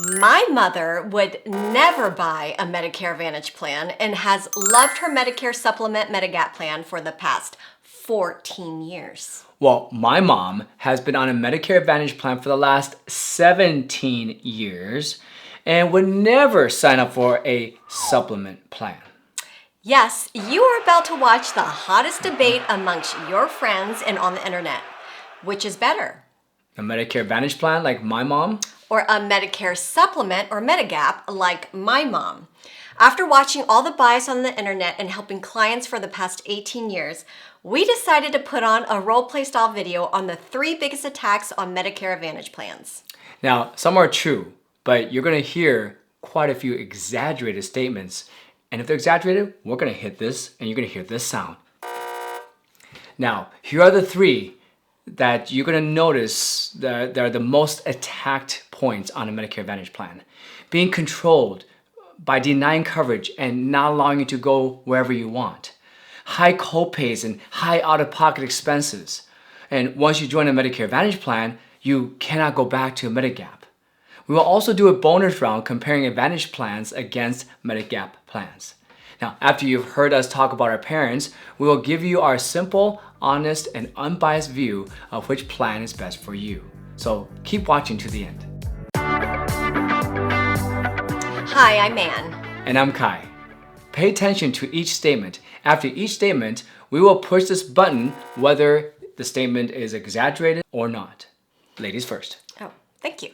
My mother would never buy a Medicare Advantage plan and has loved her Medicare Supplement Medigap plan for the past 14 years. Well, my mom has been on a Medicare Advantage plan for the last 17 years and would never sign up for a supplement plan. Yes, you are about to watch the hottest debate amongst your friends and on the internet. Which is better? A Medicare Advantage plan like my mom? Or a Medicare supplement or Medigap like my mom. After watching all the bias on the internet and helping clients for the past 18 years, we decided to put on a role-play style video on the 3 biggest attacks on Medicare Advantage plans. Now, some are true, but you're going to hear quite a few exaggerated statements. And if they're exaggerated, we're going to hit this and you're going to hear this sound. Now, here are the 3 that you're going to notice that are the most attacked points on a Medicare Advantage plan. Being controlled by denying coverage and not allowing you to go wherever you want. High copays and high out-of-pocket expenses. And once you join a Medicare Advantage plan, you cannot go back to a Medigap. We will also do a bonus round comparing Advantage plans against Medigap plans. Now, after you've heard us talk about our parents, we will give you our simple, honest, and unbiased view of which plan is best for you. So keep watching to the end. Hi, I'm Ann. And I'm Kai. Pay attention to each statement. After each statement, we will push this button whether the statement is exaggerated or not. Ladies first. Oh, thank you.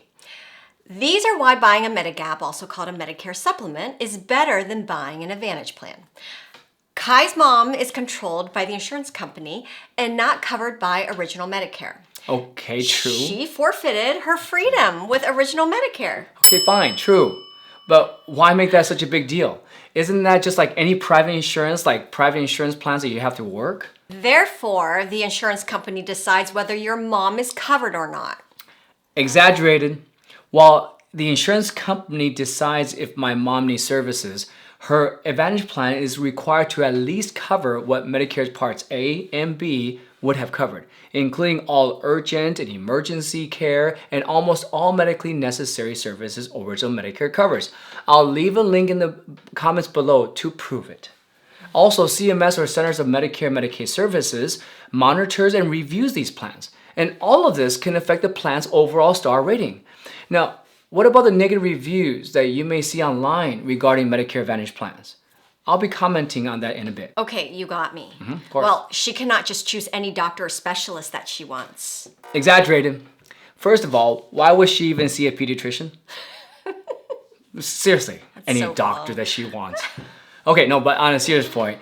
These are why buying a Medigap, also called a Medicare supplement, is better than buying an Advantage plan. Kai's mom is controlled by the insurance company and not covered by Original Medicare. Okay, true. She forfeited her freedom with Original Medicare. Okay, fine, true. But why make that such a big deal? Isn't that just like any private insurance, like private insurance plans that you have to work? Therefore, the insurance company decides whether your mom is covered or not. Exaggerated. While the insurance company decides if my mom needs services, her Advantage plan is required to at least cover what Medicare's Parts A and B would have covered, including all urgent and emergency care and almost all medically necessary services Original Medicare covers. I'll leave a link in the comments below to prove it. Also, CMS, or Centers of Medicare and Medicaid Services, monitors and reviews these plans. And all of this can affect the plan's overall star rating. Now, what about the negative reviews that you may see online regarding Medicare Advantage plans? I'll be commenting on that in a bit. Okay, you got me. Of course. Well, she cannot just choose any doctor or specialist that she wants. Exaggerated. First of all, why would she even see a pediatrician? Seriously, That's any so doctor low. that she wants. Okay, no, but on a serious point,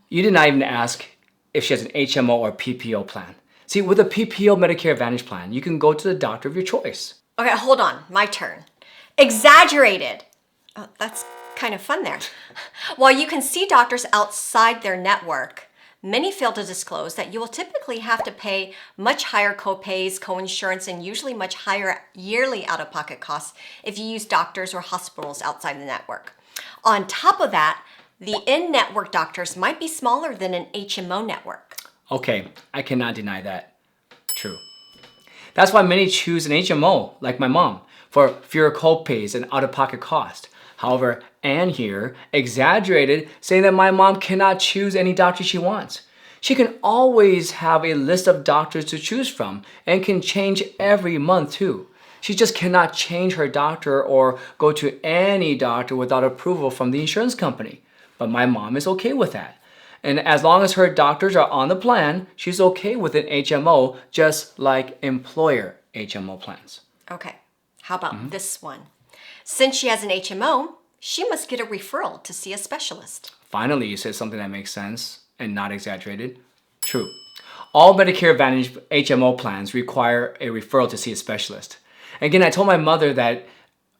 you did not even ask if she has an HMO or PPO plan. See, with a PPO Medicare Advantage plan, you can go to the doctor of your choice. Okay, hold on. My turn. Exaggerated. Oh, that's kind of fun there. While you can see doctors outside their network, many fail to disclose that you will typically have to pay much higher copays, coinsurance, and usually much higher yearly out-of-pocket costs if you use doctors or hospitals outside the network. On top of that, the in-network doctors might be smaller than an HMO network. Okay, I cannot deny that. True. That's why many choose an HMO, like my mom, for fewer copays and out-of-pocket cost. However, Anne here exaggerated, saying that my mom cannot choose any doctor she wants. She can always have a list of doctors to choose from and can change every month too. She just cannot change her doctor or go to any doctor without approval from the insurance company. But my mom is okay with that. And as long as her doctors are on the plan, she's okay with an HMO, just like employer HMO plans. Okay, how about this one? Since she has an HMO, she must get a referral to see a specialist. Finally, you said something that makes sense and not exaggerated. True. All Medicare Advantage HMO plans require a referral to see a specialist. Again, I told my mother that,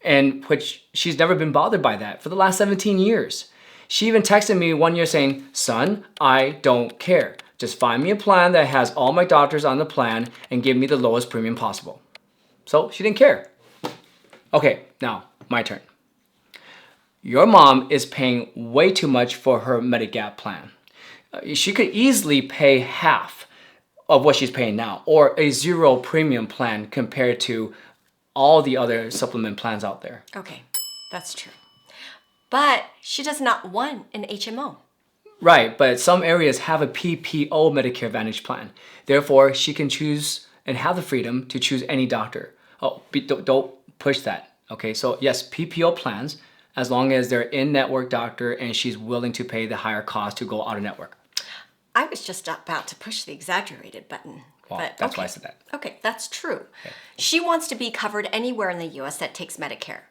and which she's never been bothered by that for the last 17 years. She even texted me one year saying, "Son, I don't care. Just find me a plan that has all my doctors on the plan and give me the lowest premium possible." So she didn't care. Okay, now my turn. Your mom is paying way too much for her Medigap plan. She could easily pay half of what she's paying now, or a zero premium plan compared to all the other supplement plans out there. Okay, that's true. But she does not want an HMO. Right, but some areas have a PPO Medicare Advantage plan. Therefore, she can choose and have the freedom to choose any doctor. Oh, don't push that. Okay, so yes, PPO plans, as long as they're in-network doctor and she's willing to pay the higher cost to go out of network. I was just about to push the exaggerated button. Well, but that's why I said that. Okay, that's true. Okay. She wants to be covered anywhere in the US that takes Medicare.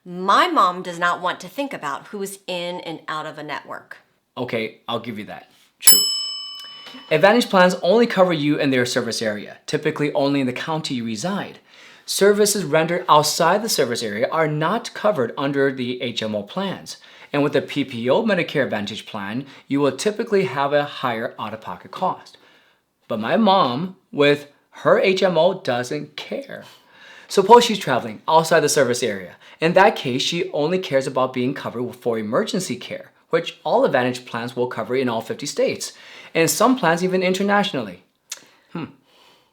My mom does not want to think about who's in and out of a network. Okay, I'll give you that. True. Advantage plans only cover you in their service area, typically only in the county you reside. Services rendered outside the service area are not covered under the HMO plans. And with the PPO Medicare Advantage plan, you will typically have a higher out-of-pocket cost. But my mom, with her HMO, doesn't care. Suppose she's traveling outside the service area. In that case, she only cares about being covered for emergency care, which all Advantage plans will cover in all 50 states, and some plans even internationally.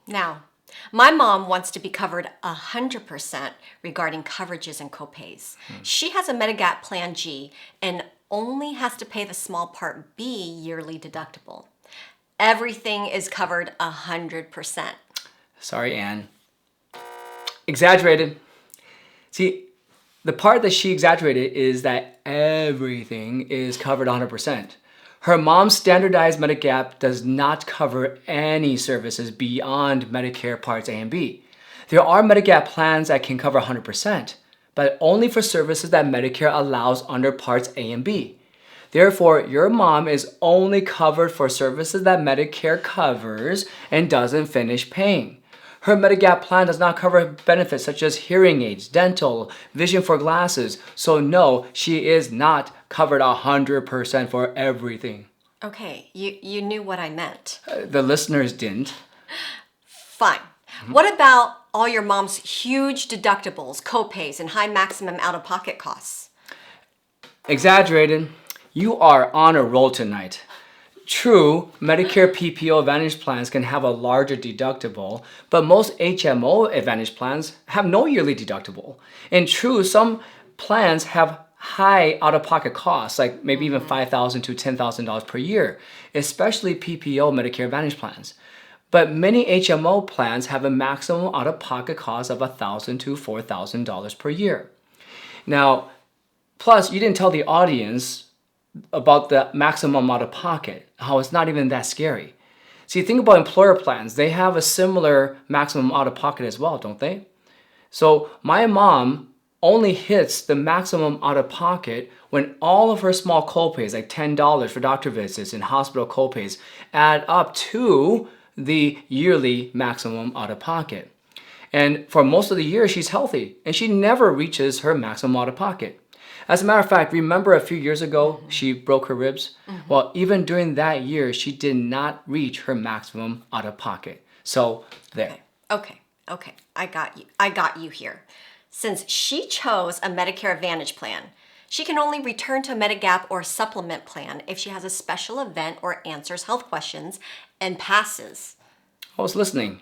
Now, my mom wants to be covered 100% regarding coverages and copays. She has a Medigap Plan G and only has to pay the small Part B yearly deductible. Everything is covered 100%. Sorry, Anne. Exaggerated. See, the part that she exaggerated is that everything is covered 100%. Her mom's standardized Medigap does not cover any services beyond Medicare Parts A and B. There are Medigap plans that can cover 100%, but only for services that Medicare allows under Parts A and B. Therefore, your mom is only covered for services that Medicare covers and doesn't finish paying. Her Medigap plan does not cover benefits such as hearing aids, dental, vision for glasses. So no, she is not covered 100% for everything. Okay, you knew what I meant. The listeners didn't. Fine. What about all your mom's huge deductibles, copays, and high maximum out-of-pocket costs? Exaggerated. You are on a roll tonight. True, Medicare PPO Advantage plans can have a larger deductible, but most HMO Advantage plans have no yearly deductible. And true, some plans have high out-of-pocket costs, like maybe even $5,000 to $10,000 per year, especially PPO Medicare Advantage plans. But many HMO plans have a maximum out-of-pocket cost of $1,000 to $4,000 per year. Now, plus, you didn't tell the audience about the maximum out of pocket, how it's not even that scary. See, think about employer plans. They have a similar maximum out of pocket as well, don't they? So my mom only hits the maximum out of pocket when all of her small copays, like $10 for doctor visits and hospital copays, add up to the yearly maximum out of pocket. And for most of the year, she's healthy and she never reaches her maximum out of pocket. As a matter of fact, remember a few years ago, she broke her ribs? Well, even during that year, she did not reach her maximum out of pocket. So there. Okay. I got you here. Since she chose a Medicare Advantage plan, she can only return to a Medigap or supplement plan if she has a special event or answers health questions and passes. I was listening.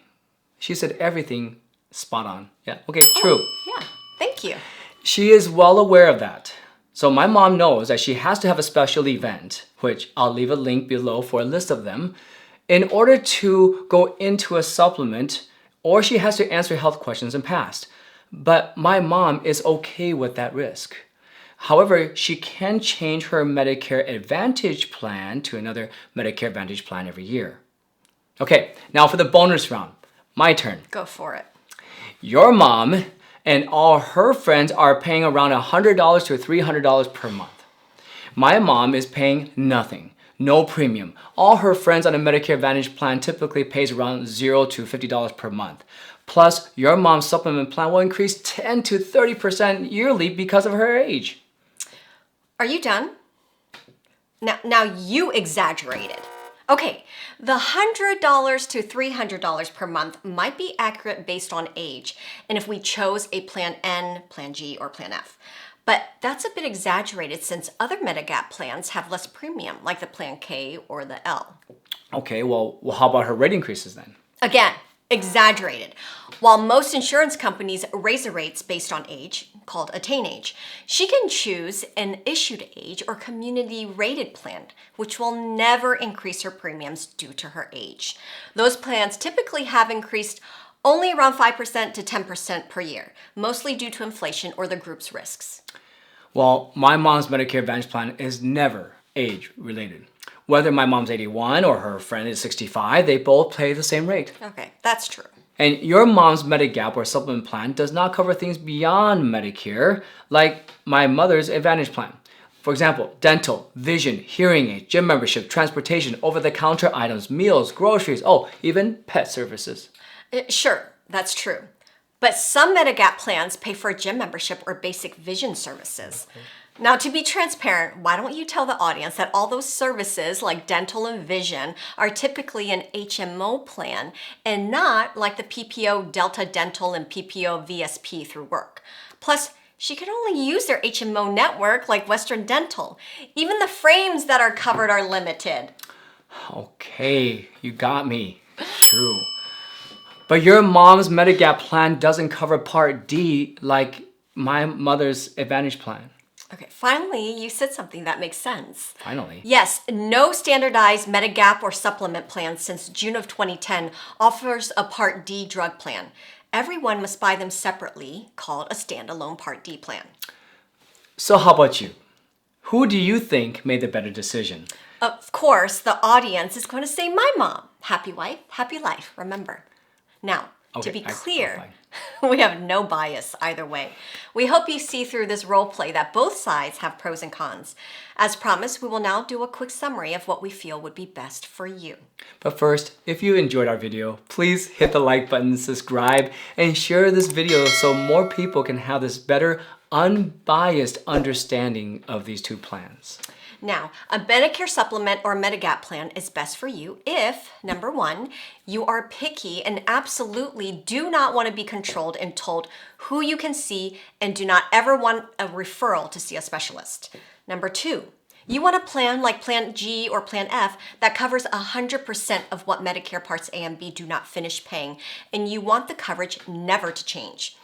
She said everything spot on. Yeah, okay, true. Yeah, thank you. She is well aware of that. So my mom knows that she has to have a special event, which I'll leave a link below for a list of them, in order to go into a supplement, or she has to answer health questions and pass. But my mom is okay with that risk. However, she can change her Medicare Advantage plan to another Medicare Advantage plan every year. Okay, now for the bonus round. My turn. Go for it. Your mom and all her friends are paying around $100 to $300 per month. My mom is paying nothing, no premium. All her friends on a Medicare Advantage plan typically pays around $0 to $50 per month. Plus, your mom's supplement plan will increase 10 to 30% yearly because of her age. Are you done? Now you exaggerated. Okay, the $100 to $300 per month might be accurate based on age, and if we chose a Plan N, Plan G, or Plan F. But that's a bit exaggerated since other Medigap plans have less premium, like the Plan K or the L. Okay, well, how about her rate increases then? Again, Exaggerated. While most insurance companies raise the rates based on age, called attain age, she can choose an issued age or community rated plan, which will never increase her premiums due to her age. Those plans typically have increased only around 5% to 10% per year, mostly due to inflation or the group's risks. Well, my mom's Medicare Advantage plan is never age related. Whether my mom's 81 or her friend is 65, they both pay the same rate. Okay, that's true. And your mom's Medigap or supplement plan does not cover things beyond Medicare, like my mother's Advantage plan. For example, dental, vision, hearing aid, gym membership, transportation, over-the-counter items, meals, groceries, even pet services. Sure, that's true. But some Medigap plans pay for a gym membership or basic vision services. Now, to be transparent, why don't you tell the audience that all those services like dental and vision are typically an HMO plan and not like the PPO Delta Dental and PPO VSP through work. Plus, she can only use their HMO network like Western Dental. Even the frames that are covered are limited. Okay, you got me. True. But your mom's Medigap plan doesn't cover Part D like my mother's Advantage plan. Okay, finally, you said something that makes sense. Finally. Yes, no standardized Medigap or supplement plan since June of 2010 offers a Part D drug plan. Everyone must buy them separately, called a standalone Part D plan. So how about you? Who do you think made the better decision? Of course, the audience is going to say my mom. Happy wife, happy life, remember. Now, to be clear, we have no bias either way. We hope you see through this role play that both sides have pros and cons. As promised, we will now do a quick summary of what we feel would be best for you. But first, if you enjoyed our video, please hit the like button, subscribe, and share this video so more people can have this better, unbiased understanding of these two plans. Now, a Medicare supplement or Medigap plan is best for you if, number one, you are picky and absolutely do not want to be controlled and told who you can see and do not ever want a referral to see a specialist. Number two, you want a plan like Plan G or Plan F that covers 100% of what Medicare Parts A and B do not finish paying, and you want the coverage never to change.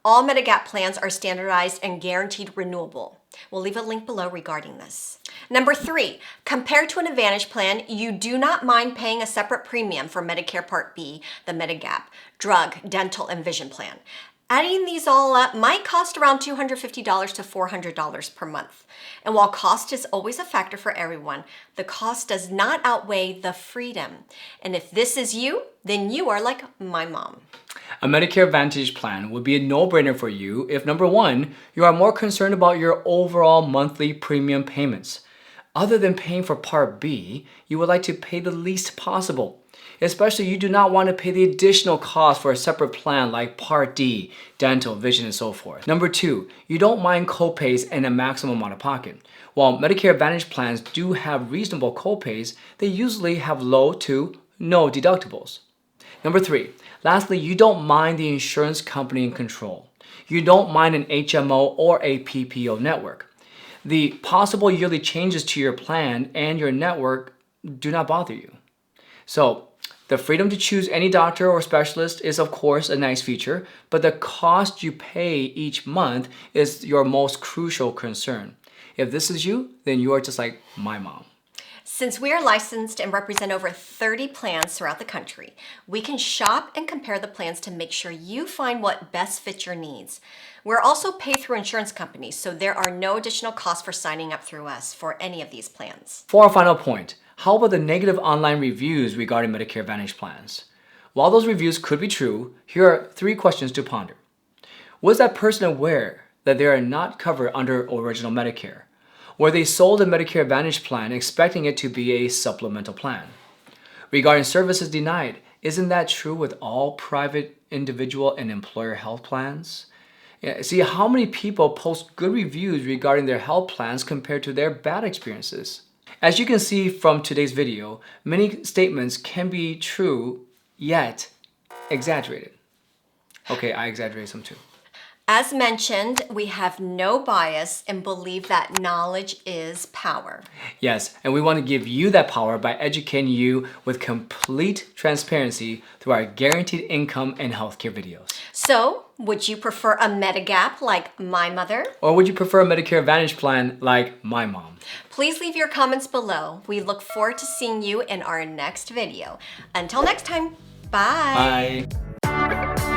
All Medigap plans are standardized and guaranteed renewable. We'll leave a link below regarding this. Number three, compared to an Advantage plan, you do not mind paying a separate premium for Medicare Part B, the Medigap, drug, dental, and vision plan. Adding these all up might cost around $250 to $400 per month. And while cost is always a factor for everyone, the cost does not outweigh the freedom. And if this is you, then you are like my mom. A Medicare Advantage plan would be a no-brainer for you if, number one, you are more concerned about your overall monthly premium payments. Other than paying for Part B, you would like to pay the least possible. Especially you do not want to pay the additional cost for a separate plan like Part D, dental, vision, and so forth. Number two, you don't mind copays and a maximum out of pocket. While Medicare Advantage plans do have reasonable copays, they usually have low to no deductibles. Number three, lastly, you don't mind the insurance company in control. You don't mind an HMO or a PPO network. The possible yearly changes to your plan and your network do not bother you. So, the freedom to choose any doctor or specialist is of course a nice feature, but the cost you pay each month is your most crucial concern. If this is you, then you are just like my mom. Since we are licensed and represent over 30 plans throughout the country, we can shop and compare the plans to make sure you find what best fits your needs. We're also paid through insurance companies, so there are no additional costs for signing up through us for any of these plans. For our final point, how about the negative online reviews regarding Medicare Advantage plans? While those reviews could be true, here are 3 questions to ponder. Was that person aware that they are not covered under original Medicare? Were they sold a Medicare Advantage plan expecting it to be a supplemental plan? Regarding services denied, isn't that true with all private, individual, and employer health plans? See how many people post good reviews regarding their health plans compared to their bad experiences. As you can see from today's video, many statements can be true, yet exaggerated. Okay, I exaggerated some too. As mentioned, we have no bias and believe that knowledge is power. Yes, and we want to give you that power by educating you with complete transparency through our guaranteed income and healthcare videos. So, would you prefer a Medigap like my mother? Or would you prefer a Medicare Advantage plan like my mom? Please leave your comments below. We look forward to seeing you in our next video. Until next time, bye. Bye.